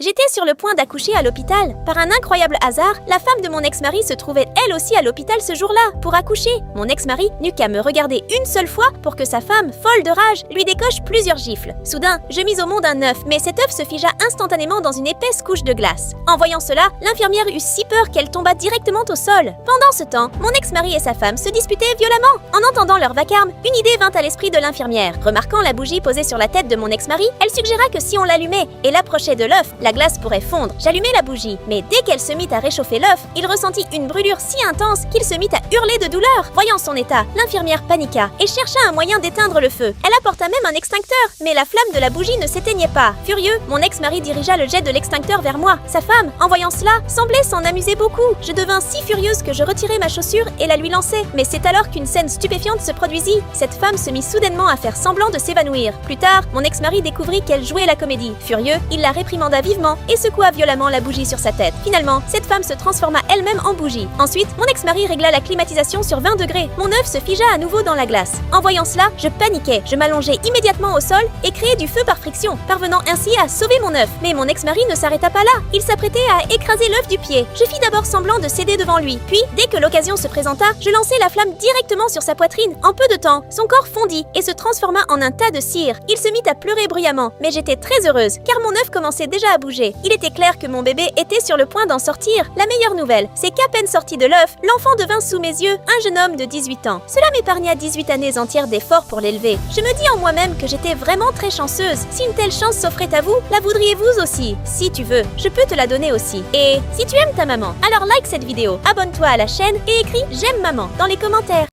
J'étais sur le point d'accoucher à l'hôpital. Par un incroyable hasard, la femme de mon ex-mari se trouvait elle aussi à l'hôpital ce jour-là, pour accoucher. Mon ex-mari n'eut qu'à me regarder une seule fois pour que sa femme, folle de rage, lui décoche plusieurs gifles. Soudain, je mis au monde un œuf, mais cet œuf se figea instantanément dans une épaisse couche de glace. En voyant cela, l'infirmière eut si peur qu'elle tomba directement au sol. Pendant ce temps, mon ex-mari et sa femme se disputaient violemment. En entendant leur vacarme, une idée vint à l'esprit de l'infirmière. Remarquant la bougie posée sur la tête de mon ex-mari, elle suggéra que si on l'allumait et l'approchait de l'œuf, la glace pourrait fondre. J'allumai la bougie, mais dès qu'elle se mit à réchauffer l'œuf, il ressentit une brûlure si intense qu'il se mit à hurler de douleur. Voyant son état, l'infirmière paniqua et chercha un moyen d'éteindre le feu. Elle apporta même un extincteur, mais la flamme de la bougie ne s'éteignait pas. Furieux, mon ex-mari dirigea le jet de l'extincteur vers moi. Sa femme, en voyant cela, semblait s'en amuser beaucoup. Je devins si furieuse que je retirai ma chaussure et la lui lançai. Mais c'est alors qu'une scène stupéfiante se produisit. Cette femme se mit soudainement à faire semblant de s'évanouir. Plus tard, mon ex-mari découvrit qu'elle jouait la comédie. Furieux, il la réprimanda vivement et secoua violemment la bougie sur sa tête. Finalement, cette femme se transforma elle-même en bougie. Ensuite, mon ex-mari régla la climatisation sur 20 degrés. Mon œuf se figea à nouveau dans la glace. En voyant cela, je paniquai. Je m'allongeai immédiatement au sol et créai du feu par friction, parvenant ainsi à sauver mon œuf. Mais mon ex-mari ne s'arrêta pas là. Il s'apprêtait à écraser l'œuf du pied. Je fis d'abord semblant de céder devant lui. Puis, dès que l'occasion se présenta, je lançai la flamme directement sur sa poitrine. En peu de temps, son corps fondit et se transforma en un tas de cire. Il se mit à pleurer bruyamment, mais j'étais très heureuse, car mon œuf commençait déjà à bouger. Il était clair que mon bébé était sur le point d'en sortir. La meilleure nouvelle, c'est qu'à peine sorti de l'œuf, l'enfant devint sous mes yeux un jeune homme de 18 ans. Cela m'épargna 18 années entières d'efforts pour l'élever. Je me dis en moi-même que j'étais vraiment très chanceuse. Si une telle chance s'offrait à vous, la voudriez-vous aussi? Si tu veux, je peux te la donner aussi. Et si tu aimes ta maman, alors like cette vidéo, abonne-toi à la chaîne et écris « J'aime maman » dans les commentaires.